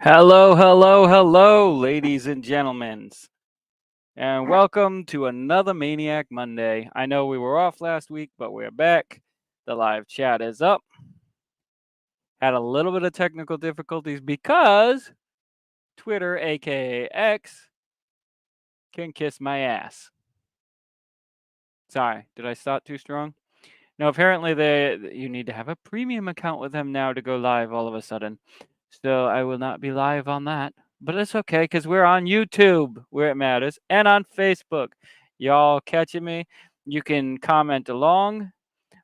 Hello, hello, hello, ladies and gentlemen, and welcome to another Maniac Monday. I know we were off last week, but we're back. The live chat is up. Had a little bit of technical difficulties because Twitter, aka X, can kiss my ass. Sorry, did I start too strong? No, apparently you need to have a premium account with them now to go live all of a sudden. So I will not be live on that. But it's okay because we're on YouTube where it matters and on Facebook. Y'all catching me? You can comment along.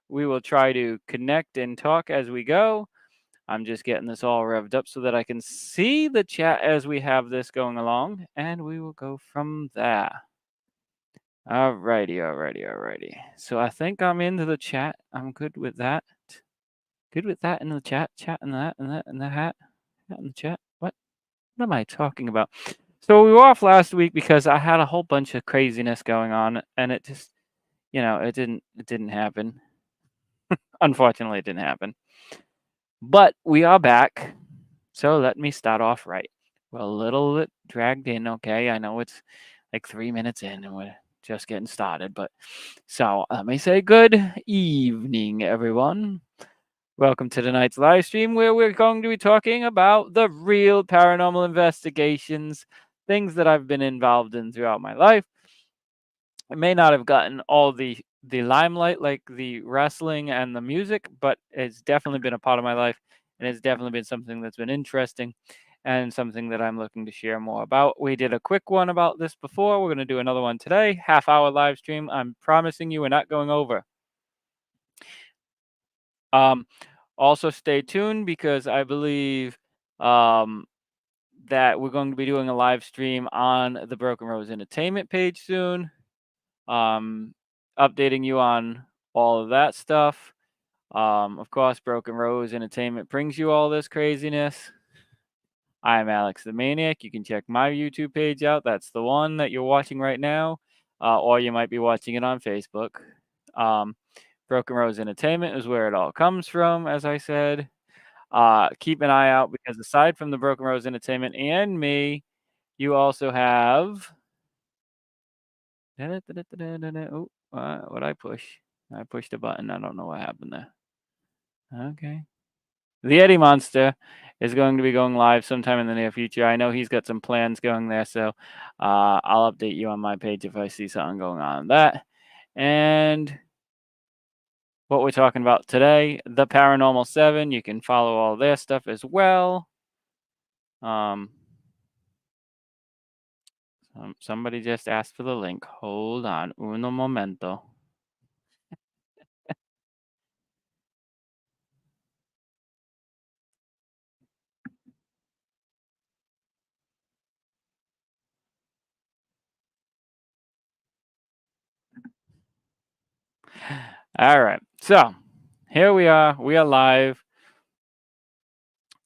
We will try to connect and talk as we go. I'm just getting this all revved up so that I can see the chat as we have this going along, and we will go from there. Alrighty. So I think I'm into the chat. I'm good with that. Good with that in the chat. Chat and that and that and the hat. Chat in the chat. What am I talking about? So we were off last week because I had a whole bunch of craziness going on, and it just, it didn't happen. Unfortunately, it didn't happen. But we are back. So let me start off right. We're a little bit dragged in, okay? I know it's like 3 minutes in and we're just getting started, but so let me say good evening, everyone. Welcome to tonight's live stream where we're going to be talking about the real paranormal investigations, things that I've been involved in throughout my life. I may not have gotten all the limelight like the wrestling and the music, but it's definitely been a part of my life, and it's definitely been something that's been interesting and something that I'm looking to share more about. We did a quick one about this before. We're going to do another one today, half-hour live stream. I'm promising you we're not going over. Also stay tuned because I believe that we're going to be doing a live stream on the Broken Rose Entertainment page soon. Updating you on all of that stuff. Of course, Broken Rose Entertainment brings you all this craziness. I'm Alex the Maniac. You can check my YouTube page out. That's the one that you're watching right now, or you might be watching it on Facebook. Broken Rose Entertainment is where it all comes from, as I said. Keep an eye out because aside from the Broken Rose Entertainment and me, you also have. Oh, what I push? I pushed a button. I don't know what happened there. Okay. The Eddie Monster is going to be going live sometime in the near future. I know he's got some plans going there, so I'll update you on my page if I see something going on that. And what we're talking about today, the Paranormal 7. You can follow all their stuff as well. Somebody just asked for the link. Hold on. Uno momento. All right. So here we are. We are live.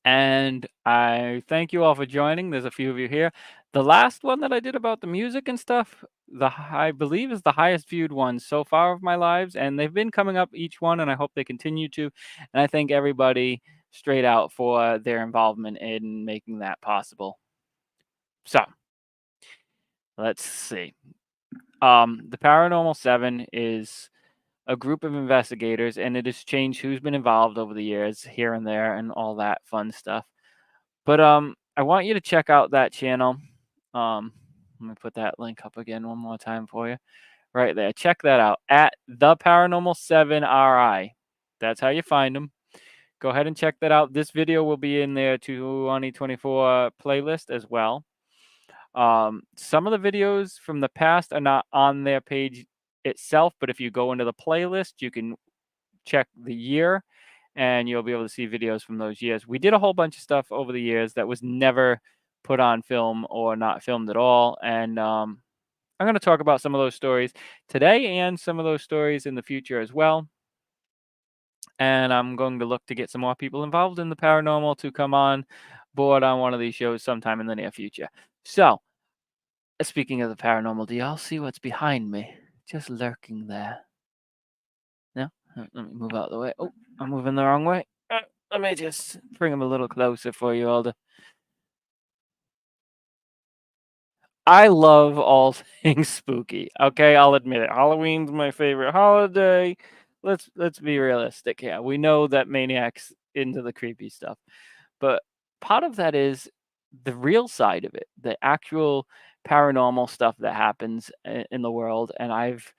And I thank you all for joining. There's a few of you here. The last one that I did about the music and stuff, I believe is the highest viewed one so far of my lives. And they've been coming up each one, and I hope they continue to. And I thank everybody straight out for their involvement in making that possible. So let's see. The Paranormal 7 is a group of investigators, and it has changed who's been involved over the years here and there and all that fun stuff. But I want you to check out that channel. Let me put that link up again one more time for you. Right there. Check that out at the Paranormal 7 RI. That's how you find them. Go ahead and check that out. This video will be in their 2024 playlist as well. Some of the videos from the past are not on their page itself, but if you go into the playlist, you can check the year and you'll be able to see videos from those years. We did a whole bunch of stuff over the years that was never put on film or not filmed at all, and I'm going to talk about some of those stories today and some of those stories in the future as well. And I'm going to look to get some more people involved in the paranormal to come on board on one of these shows sometime in the near future. So, speaking of the paranormal, do y'all see what's behind me? Just lurking there. No? Let me move out of the way. Oh, I'm moving the wrong way. Let me just bring him a little closer for you all to. I love all things spooky. Okay, I'll admit it. Halloween's my favorite holiday. Let's be realistic. Yeah, we know that maniacs into the creepy stuff. But part of that is the real side of it, the actual paranormal stuff that happens in the world. And I've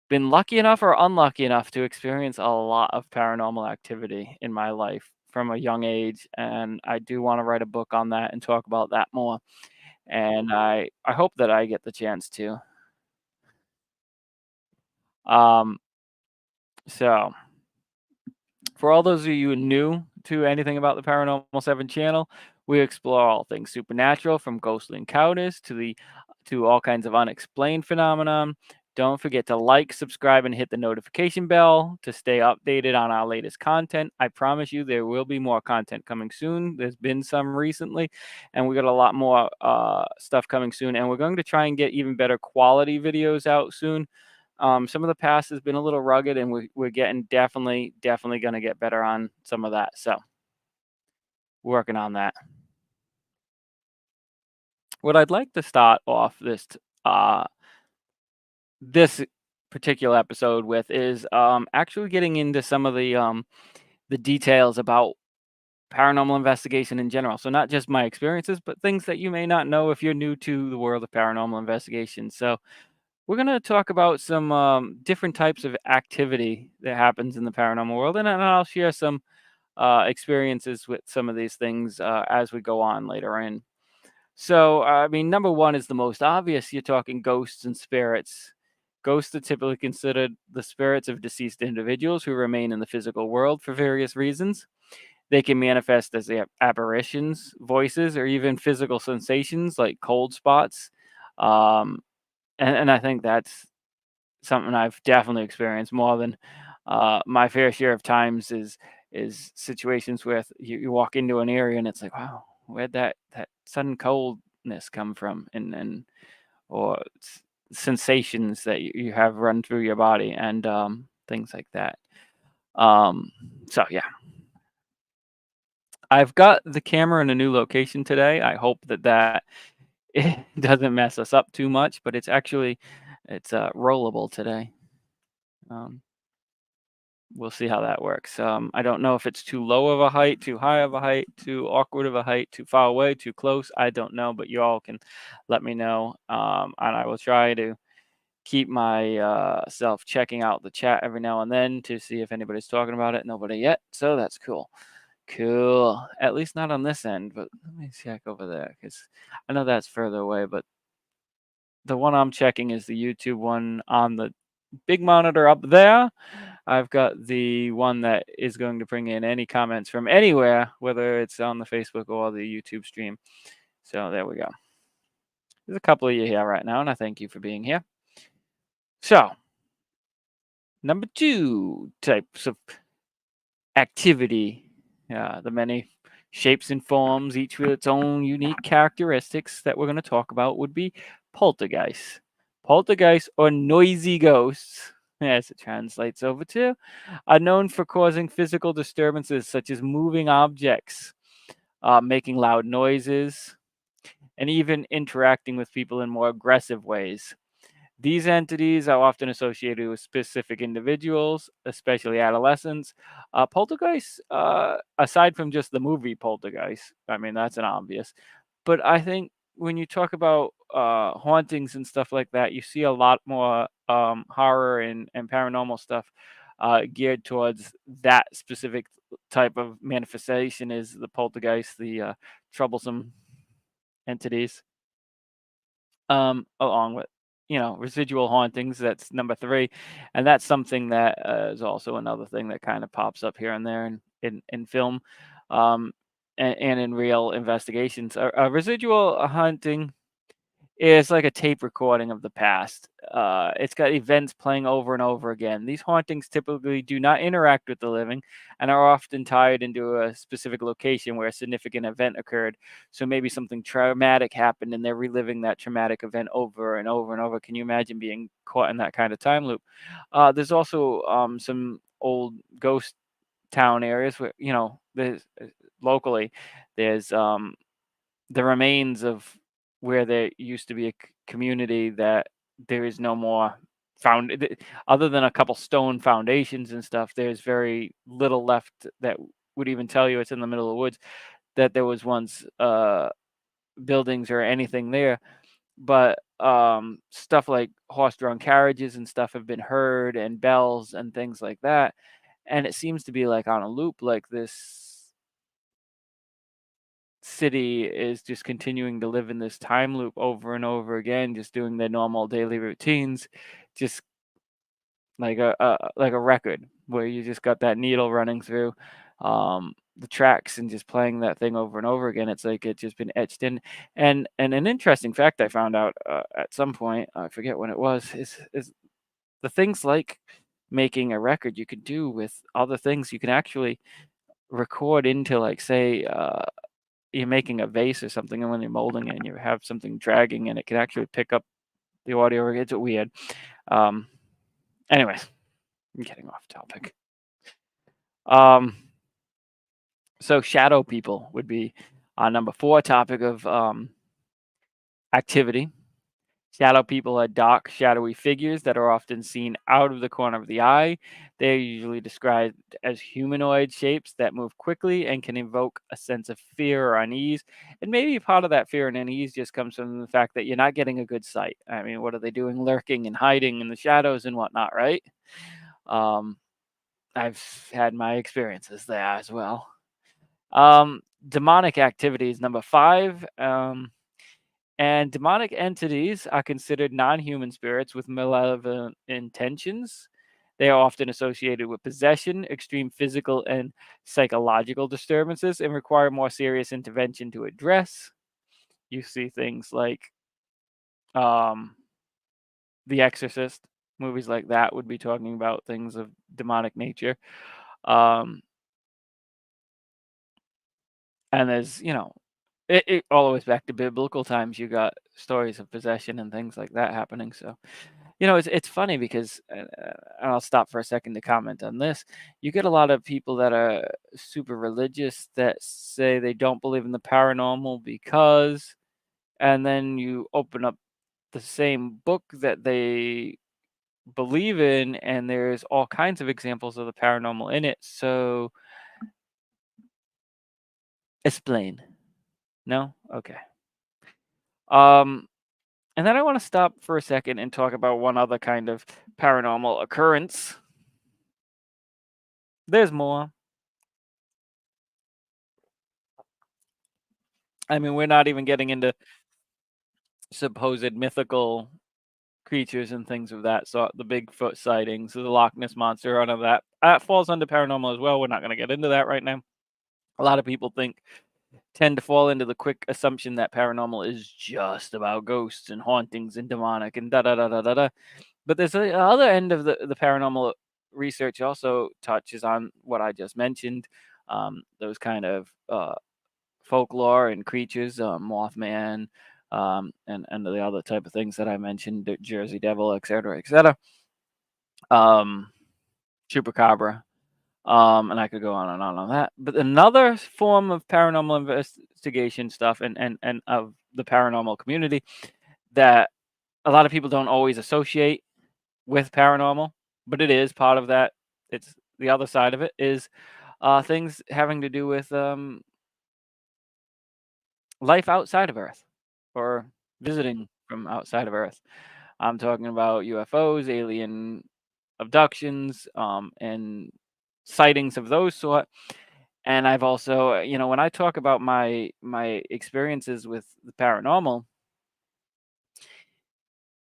been lucky enough or unlucky enough to experience a lot of paranormal activity in my life from a young age. And I do want to write a book on that and talk about that more. And I hope that I get the chance to. Um, so For all those of you new to anything about the Paranormal 7 channel, we explore all things supernatural from ghostly encounters to all kinds of unexplained phenomenon. Don't forget to like, subscribe, and hit the notification bell to stay updated on our latest content. I promise you there will be more content coming soon. There's been some recently, and we got a lot more stuff coming soon. And we're going to try and get even better quality videos out soon. Some of the past has been a little rugged, and we're getting definitely going to get better on some of that. So, working on that. What I'd like to start off uh, this particular episode with is actually getting into some of the details about paranormal investigation in general. So, not just my experiences, but things that you may not know if you're new to the world of paranormal investigation. So, we're going to talk about some different types of activity that happens in the paranormal world, and then I'll share some experiences with some of these things as we go on later in. So, I mean, number one is the most obvious. You're talking ghosts and spirits. Ghosts are typically considered the spirits of deceased individuals who remain in the physical world for various reasons. They can manifest as apparitions, voices, or even physical sensations like cold spots. Um, and I think that's something I've definitely experienced more than my fair share of times is situations where you walk into an area and it's like, wow, where'd that sudden coldness come from, and or sensations that you have run through your body and things like that. Um, so yeah, I've got the camera in a new location today. I hope that it doesn't mess us up too much, but it's rollable today. Um, we'll see how that works. I don't know if it's too low of a height, too high of a height, too awkward of a height, too far away, too close. I don't know, but you all can let me know. And I will try to keep my self checking out the chat every now and then to see if anybody's talking about it. Nobody yet, so that's cool. Cool. At least not on this end, but let me check over there because I know that's further away. But the one I'm checking is the YouTube one on the big monitor up there. I've got the one that is going to bring in any comments from anywhere, whether it's on the Facebook or the YouTube stream. So there we go. There's a couple of you here right now, and I thank you for being here. So, number two types of activity, the many shapes and forms, each with its own unique characteristics that we're going to talk about, would be poltergeists. Poltergeists, or noisy ghosts, as it translates over to, are known for causing physical disturbances such as moving objects, making loud noises, and even interacting with people in more aggressive ways. These entities are often associated with specific individuals, especially adolescents. Poltergeist, aside from just the movie Poltergeist, I mean, that's an obvious. But I think when you talk about hauntings and stuff like that, you see a lot more horror and paranormal stuff geared towards that specific type of manifestation is the poltergeist, the troublesome entities. Along with residual hauntings. That's number 3, and that's something that is also another thing that kind of pops up here and there in film, um, and in real investigations. A residual haunting is like a tape recording of the past. It's got events playing over and over again. These hauntings typically do not interact with the living and are often tied into a specific location where a significant event occurred. So maybe something traumatic happened and they're reliving that traumatic event over and over and over. Can you imagine being caught in that kind of time loop? There's also some old ghost town areas where, there's locally, there's the remains of where there used to be a community that there is no more other than a couple stone foundations and stuff. There's very little left that would even tell you it's in the middle of the woods, that there was once buildings or anything there. But stuff like horse-drawn carriages and stuff have been heard, and bells and things like that, and it seems to be like on a loop. Like, this city is just continuing to live in this time loop over and over again, just doing their normal daily routines, just like a record where you just got that needle running through the tracks and just playing that thing over and over again. It's like it's just been etched in. And an interesting fact I found out at some point, I forget when it was, is the things like making a record you could do with other things. You can actually record into, like, say, you're making a vase or something, and when you're molding it and you have something dragging, and it can actually pick up the audio. It's weird. Um, Anyways, I'm getting off topic. Um, so shadow people would be number 4 topic of activity. Shadow people are dark, shadowy figures that are often seen out of the corner of the eye. They are usually described as humanoid shapes that move quickly and can evoke a sense of fear or unease. And maybe part of that fear and unease just comes from the fact that you're not getting a good sight. I mean, what are they doing? Lurking and hiding in the shadows and whatnot, right? Um, I've had my experiences there as well. Demonic activities, number 5. And demonic entities are considered non-human spirits with malevolent intentions. They are often associated with possession, extreme physical and psychological disturbances, and require more serious intervention to address. You see things like um, The Exorcist, movies like that would be talking about things of demonic nature. Um, and there's, it all the way back to biblical times. You got stories of possession and things like that happening. So, it's funny because, and I'll stop for a second to comment on this. You get a lot of people that are super religious that say they don't believe in the paranormal because, and then you open up the same book that they believe in, and there's all kinds of examples of the paranormal in it. So, explain. No? Okay. Um, and then I want to stop for a second and talk about one other kind of paranormal occurrence. There's more. I mean, we're not even getting into supposed mythical creatures and things of that sort. The Bigfoot sightings, the Loch Ness monster, all of that. That falls under paranormal as well. We're not going to get into that right now. A lot of people tend to fall into the quick assumption that paranormal is just about ghosts and hauntings and demonic and da da da da da da. But there's the other end of the paranormal research also touches on what I just mentioned. Those kind of folklore and creatures, Mothman, and the other type of things that I mentioned, the Jersey Devil, etc., etc. Chupacabra, and I could go on and on that. But another form of paranormal investigation stuff and of the paranormal community that a lot of people don't always associate with paranormal, but it is part of that. It's the other side of it is things having to do with life outside of Earth or visiting from outside of Earth. I'm talking about UFOs, alien abductions, and sightings of those sort. And I've also, when I talk about my experiences with the paranormal,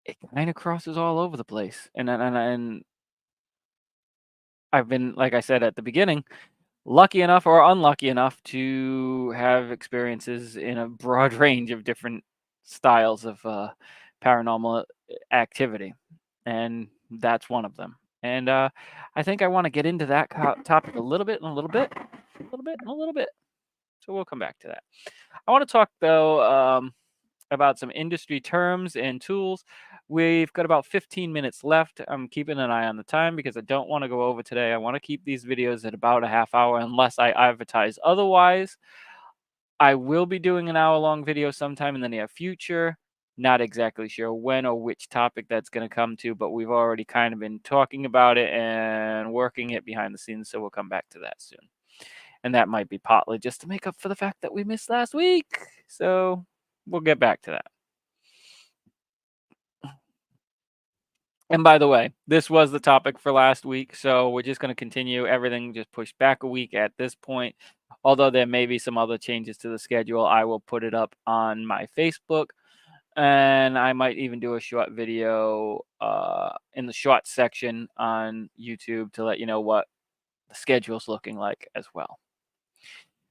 it kind of crosses all over the place. And I've been, like I said at the beginning, lucky enough or unlucky enough to have experiences in a broad range of different styles of paranormal activity, and that's one of them. And I think I want to get into that topic a little bit and a little bit, a little bit and a little bit. So we'll come back to that. I want to talk though about some industry terms and tools. We've got about 15 minutes left. I'm keeping an eye on the time because I don't want to go over today. I want to keep these videos at about a half hour unless I advertise otherwise. I will be doing an hour-long video sometime in the near future. Not exactly sure when or which topic that's going to come to, but we've already kind of been talking about it and working it behind the scenes, so we'll come back to that soon. And that might be partly just to make up for the fact that we missed last week. So we'll get back to that. And by the way, this was the topic for last week, so we're just going to continue everything just pushed back a week at this point. Although there may be some other changes to the schedule, I will put it up on my Facebook, and I might even do a short video in the short section on YouTube to let you know what the schedule's looking like as well.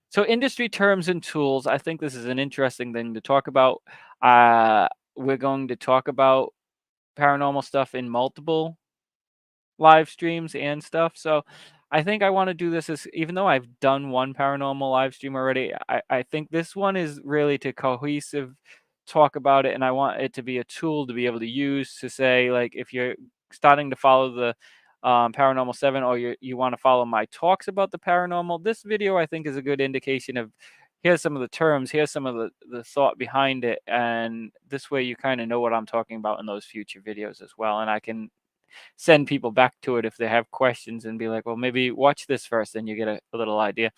So industry terms and tools, I think this is an interesting thing to talk about. We're going to talk about paranormal stuff in multiple live streams and stuff. So I think I want to do this as, even though I've done one paranormal live stream already, I think this one is really to cohesive talk about it. And I want it to be a tool to be able to use to say, like, if you're starting to follow the Paranormal 7 or you want to follow my talks about the paranormal, this video I think is a good indication of here's some of the terms, here's some of the thought behind it. And this way you kind of know what I'm talking about in those future videos as well. And I can send people back to it if they have questions and be like, well, maybe watch this first, and you get a little idea.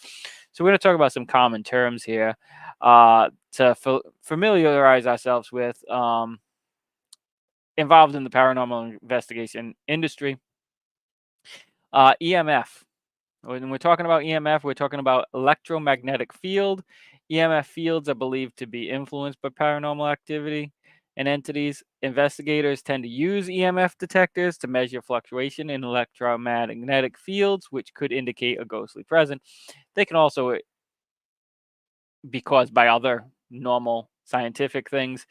So we're going to talk about some common terms here to familiarize ourselves with, involved in the paranormal investigation industry. EMF. When we're talking about EMF, we're talking about electromagnetic field. EMF fields are believed to be influenced by paranormal activity and entities. Investigators tend to use EMF detectors to measure fluctuation in electromagnetic fields, which could indicate a ghostly presence. They can also be caused by other normal scientific things.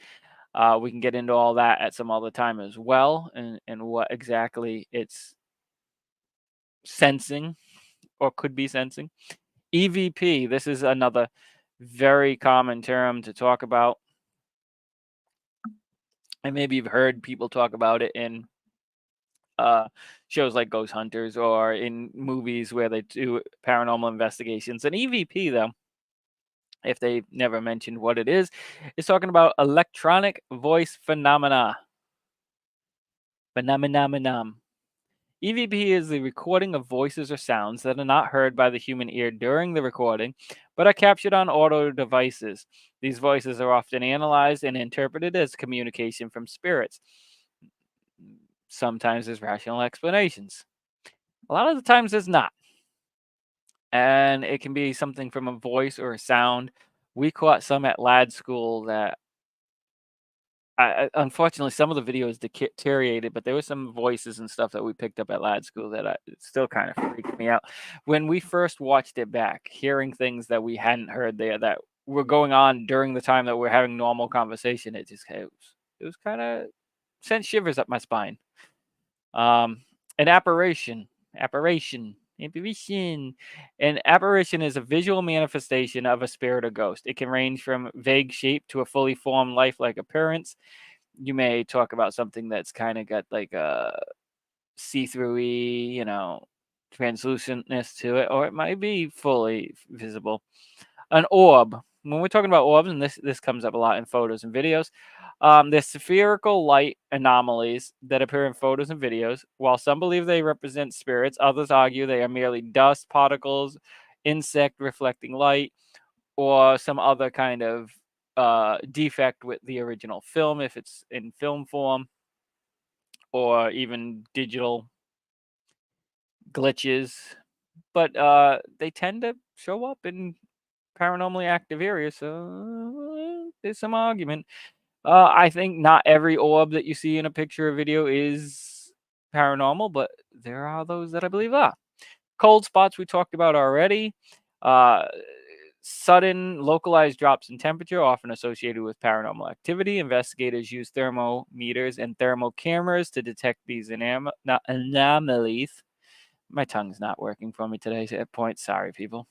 We can get into all that at some other time as well, and what exactly it's sensing or could be sensing. EVP, this is another very common term to talk about. And maybe you've heard people talk about it in shows like Ghost Hunters or in movies where they do paranormal investigations. And EVP, though, if they never mentioned what it is talking about electronic voice phenomena. Phenomenon. EVP is the recording of voices or sounds that are not heard by the human ear during the recording, but are captured on audio devices. These voices are often analyzed and interpreted as communication from spirits. Sometimes there's rational explanations. A lot of the times there's not. And it can be something from a voice or a sound. We caught some at lad school that unfortunately, some of the videos deteriorated, but there were some voices and stuff that we picked up at lad school that it still kind of freaked me out. When we first watched it back, hearing things that we hadn't heard there that were going on during the time that we're having normal conversation, it was kind of sent shivers up my spine. An apparition. Apparition. An apparition is a visual manifestation of a spirit or ghost. It can range from vague shape to a fully formed lifelike appearance. You may talk about something that's kind of got like a see-through-y, translucentness to it, or it might be fully visible. An orb. When we're talking about orbs, and this comes up a lot in photos and videos, they're spherical light anomalies that appear in photos and videos. While some believe they represent spirits, others argue they are merely dust particles, insect reflecting light, or some other kind of defect with the original film, if it's in film form, or even digital glitches. But they tend to show up in paranormally active areas, so there's some argument. I think not every orb that you see in a picture or video is paranormal, but there are those that I believe are. Cold spots we talked about already. Uh, Sudden localized drops in temperature, often associated with paranormal activity. Investigators use thermometers and thermal cameras to detect these anomalies. My tongue's not working for me today at points. Sorry, people.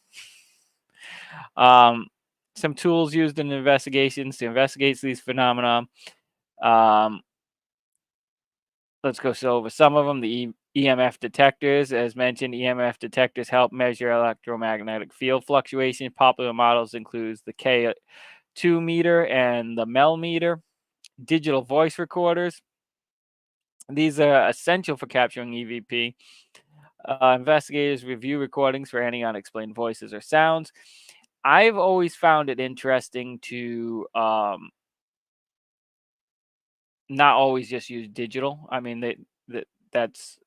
Um, some tools used in investigations to investigate these phenomena. Um, let's go over some of them. The EMF detectors, as mentioned, EMF detectors help measure electromagnetic field fluctuation. Popular models include the K2 meter and the Mel meter. Digital voice recorders. These are essential for capturing EVP. Investigators review recordings for any unexplained voices or sounds. I've always found it interesting to not always just use digital. I mean, that's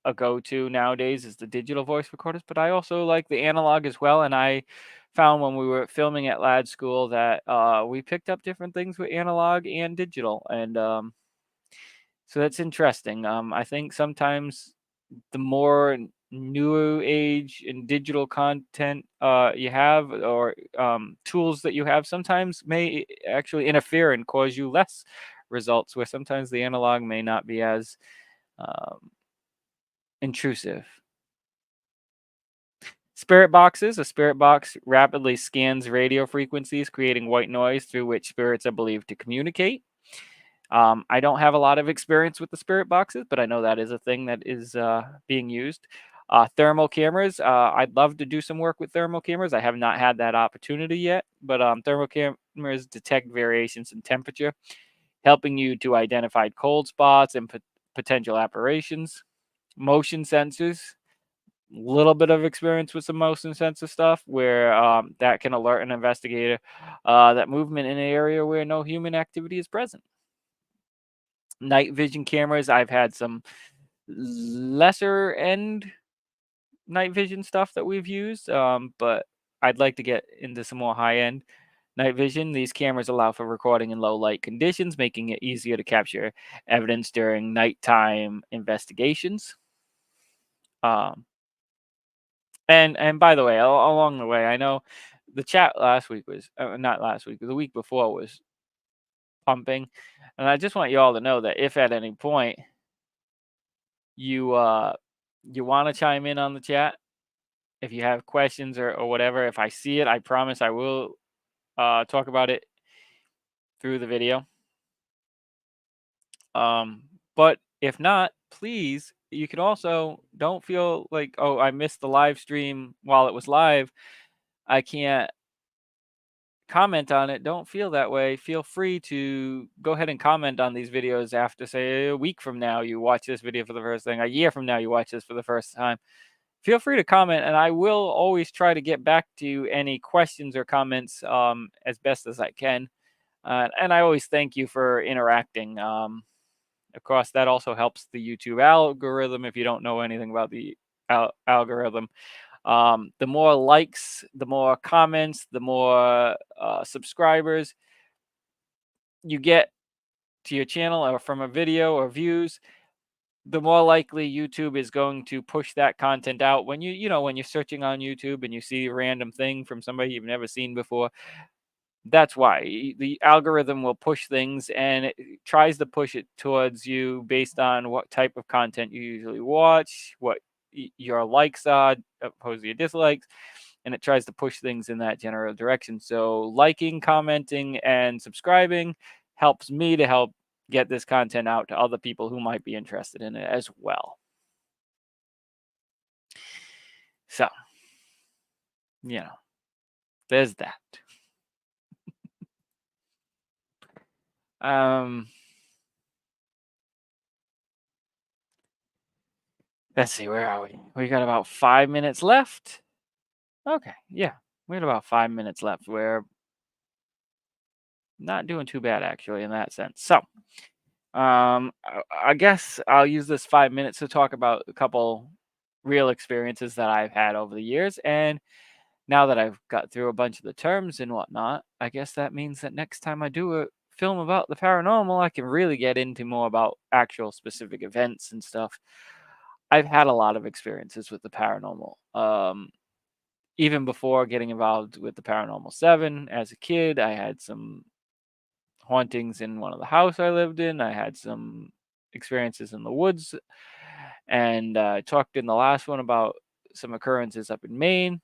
a go-to nowadays is the digital voice recorders, but I also like the analog as well. And I found when we were filming at Lad School that we picked up different things with analog and digital, and so that's interesting. I think sometimes the more new age and digital content you have, or tools that you have, sometimes may actually interfere and cause you less results, where sometimes the analog may not be as um, intrusive. Spirit boxes. A spirit box rapidly scans radio frequencies, creating white noise through which spirits are believed to communicate. I don't have a lot of experience with the spirit boxes, but I know that is a thing that is being used. Thermal cameras. I'd love to do some work with thermal cameras. I have not had that opportunity yet, but thermal cameras detect variations in temperature, helping you to identify cold spots and potential apparitions. Motion sensors. Little bit of experience with some motion sensor stuff, where that can alert an investigator that movement in an area where no human activity is present. Night vision cameras. I've had some lesser end night vision stuff that we've used, but I'd like to get into some more high end night vision. These cameras allow for recording in low light conditions, making it easier to capture evidence during nighttime investigations. Um, and by the way, along the way, I know the chat last week was not last week, the week before was pumping, and I just want you all to know that if at any point you want to chime in on the chat, if you have questions or whatever, if I see it, I promise I will talk about it through the video. Um, but if not, please, you can also don't feel like, oh, I missed the live stream while it was live, I can't comment on it. Don't feel that way. Feel free to go ahead and comment on these videos after, say, a week from now you watch this video for the first thing, a year from now you watch this for the first time. Feel free to comment, and I will always try to get back to any questions or comments as best as I can. And I always thank you for interacting. Of course, that also helps the YouTube algorithm. If you don't know anything about the algorithm, the more likes, the more comments, the more subscribers you get to your channel or from a video or views, the more likely YouTube is going to push that content out. When when you're searching on YouTube and you see a random thing from somebody you've never seen before, that's why the algorithm will push things, and it tries to push it towards you based on what type of content you usually watch, what your likes are opposed to your dislikes, and it tries to push things in that general direction. So liking, commenting, and subscribing helps me to help get this content out to other people who might be interested in it as well. So, there's that. Let's see, where are we? We got about 5 minutes left. Okay, yeah, we had about 5 minutes left. We're not doing too bad actually in that sense. So, I guess I'll use this 5 minutes to talk about a couple real experiences that I've had over the years. And now that I've got through a bunch of the terms and whatnot, I guess that means that next time I do a film about the paranormal, I can really get into more about actual specific events and stuff. I've had a lot of experiences with the paranormal. Even before getting involved with the Paranormal 7 as a kid, I had some hauntings in one of the house I lived in. I had some experiences in the woods, and I talked in the last one about some occurrences up in Maine.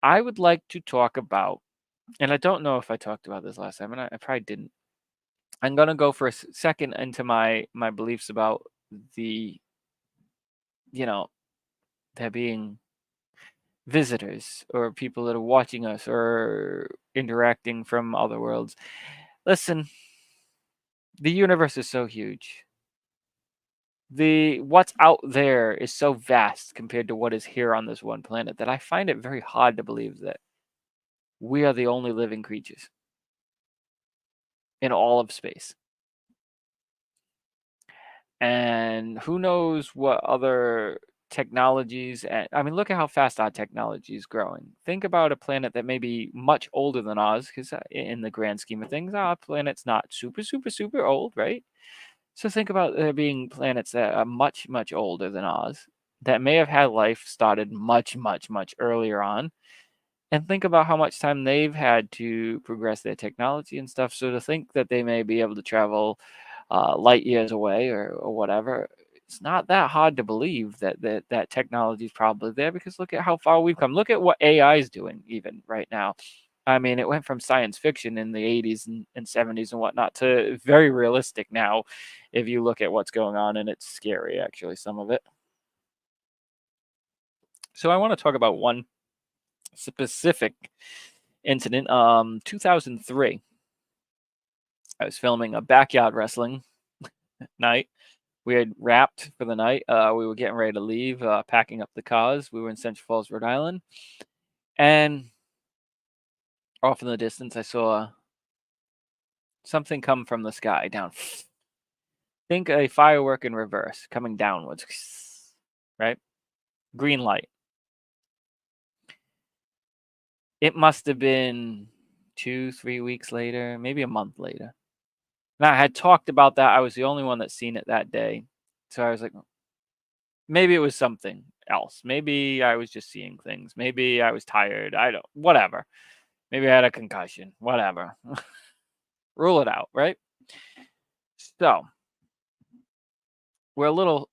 I would like to talk about, and I don't know if I talked about this last time, and I probably didn't. I'm gonna go for a second into my beliefs about the, you know, there being visitors or people that are watching us or interacting from other worlds. Listen, the universe is so huge. The what's out there is so vast compared to what is here on this one planet that I find it very hard to believe that we are the only living creatures in all of space. And who knows what other technologies, and I mean, look at how fast our technology is growing. Think about a planet that may be much older than ours, because in the grand scheme of things, our planet's not super, super, super old, right? So think about there being planets that are much, much older than ours that may have had life started much, much, much earlier on. And think about how much time they've had to progress their technology and stuff. So to think that they may be able to travel light years away or whatever, it's not that hard to believe that technology is probably there, because look at how far we've come. Look at what AI is doing even right now. I mean, it went from science fiction in the 80s and 70s and whatnot to very realistic now, if you look at what's going on, and it's scary, actually, some of it. So I want to talk about one specific incident. 2003, I was filming a backyard wrestling night. We had wrapped for the night. We were getting ready to leave, packing up the cars. We were in Central Falls, Rhode Island. And off in the distance, I saw something come from the sky down. Think a firework in reverse coming downwards, right? Green light. It must have been 2, 3 weeks later, maybe a month later. And I had talked about that. I was the only one that seen it that day. So I was like, maybe it was something else. Maybe I was just seeing things. Maybe I was tired. I don't, whatever. Maybe I had a concussion. Whatever. Rule it out, right? So we're a little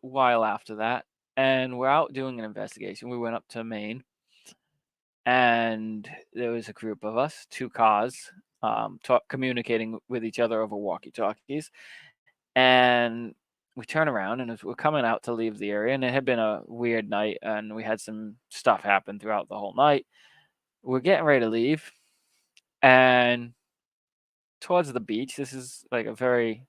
while after that, and we're out doing an investigation. We went up to Maine, and there was a group of us, 2 cars, communicating with each other over walkie-talkies. And we turn around, and as we're coming out to leave the area, and it had been a weird night, and we had some stuff happen throughout the whole night. We're getting ready to leave, and towards the beach, this is like a very,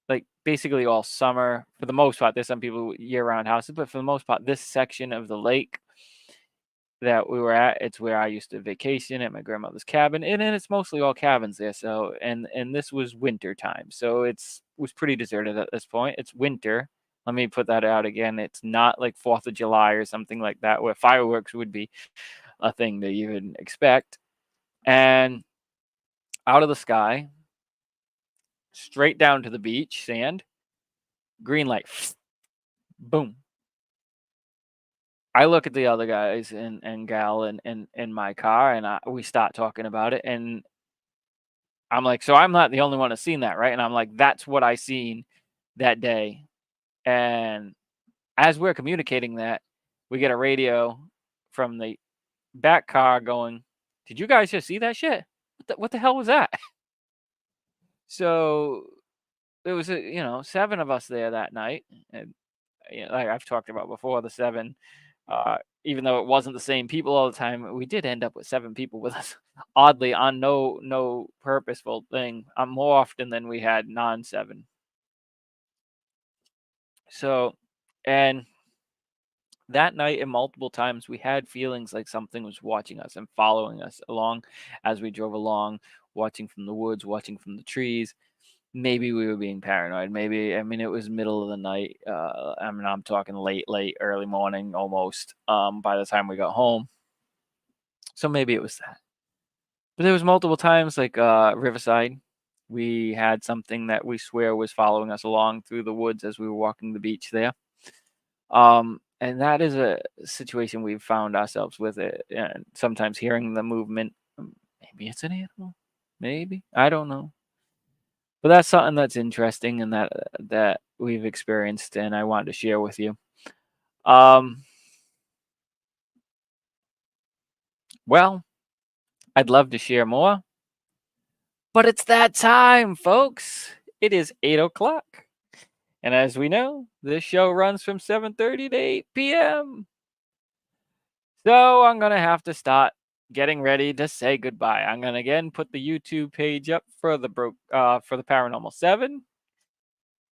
like, basically all summer for the most part. There's some people with year-round houses, but for the most part, this section of the lake that we were at, it's where I used to vacation at my grandmother's cabin, and then it's mostly all cabins there. So, and this was winter time, so was pretty deserted at this point. It's winter. Let me put that out again. It's not like 4th of July or something like that, where fireworks would be a thing to even expect. And out of the sky, straight down to the beach, sand, green light, boom. I look at the other guys and gal in my car, and we start talking about it, and I'm like, "So I'm not the only one that's seen that, right?" And I'm like, "That's what I seen that day." And as we're communicating that, we get a radio from the back car going, "Did you guys just see that shit? What the hell was that?" So there was 7 of us there that night, and like I've talked about before, the 7, even though it wasn't the same people all the time, we did end up with 7 people with us, oddly, on no purposeful thing, more often than we had non-7. So, and that night and multiple times, we had feelings like something was watching us and following us along as we drove along, watching from the woods, watching from the trees. Maybe we were being paranoid. Maybe, I mean, it was middle of the night. I mean, I'm talking late, early morning almost, by the time we got home. So maybe it was that. But there was multiple times, like, Riverside, we had something that we swear was following us along through the woods as we were walking the beach there. And that is a situation we've found ourselves with it, and sometimes hearing the movement. Maybe it's an animal, maybe, I don't know. But that's something that's interesting and that we've experienced, and I wanted to share with you. Um, well, I'd love to share more, but it's that time, folks. It is 8 o'clock. And as we know, this show runs from 7:30 to 8 p.m. So I'm going to have to start getting ready to say goodbye. I'm going to again put the YouTube page up for the Paranormal 7.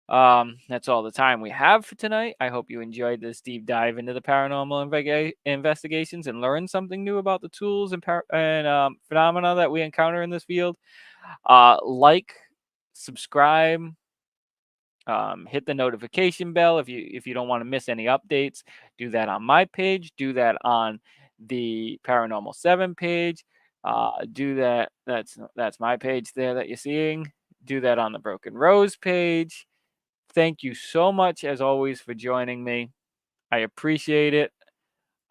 That's all the time we have for tonight. I hope you enjoyed this deep dive into the paranormal investigations and learned something new about the tools and phenomena that we encounter in this field. Like, subscribe, hit the notification bell if you don't want to miss any updates. Do that on my page. Do that on the Paranormal 7 page. Do that. That's my page there that you're seeing. Do that on the Broken Rose page. Thank you so much, as always, for joining me. I appreciate it.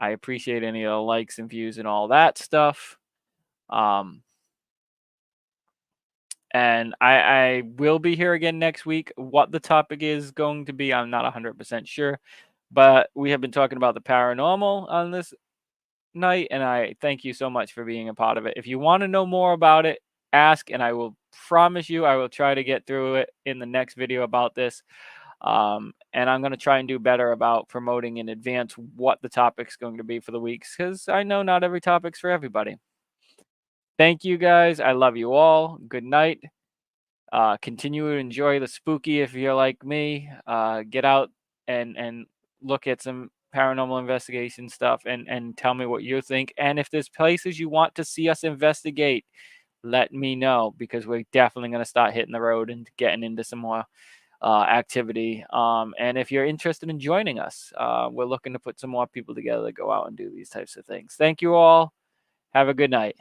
I appreciate any of the likes and views and all that stuff. And I will be here again next week. What the topic is going to be, I'm not 100% sure. But we have been talking about the paranormal on this night, and I thank you so much for being a part of it. If you want to know more about it, ask, and I will promise you I will try to get through it in the next video about this. And I'm going to try and do better about promoting in advance what the topic's going to be for the weeks, because I know not every topic's for everybody. Thank you guys. I love you all. Good night. Continue to enjoy the spooky if you're like me. Get out and look at some paranormal investigation stuff and tell me what you think. And if there's places you want to see us investigate, let me know, because we're definitely going to start hitting the road and getting into some more activity. And if you're interested in joining us, we're looking to put some more people together to go out and do these types of things. Thank you all. Have a good night.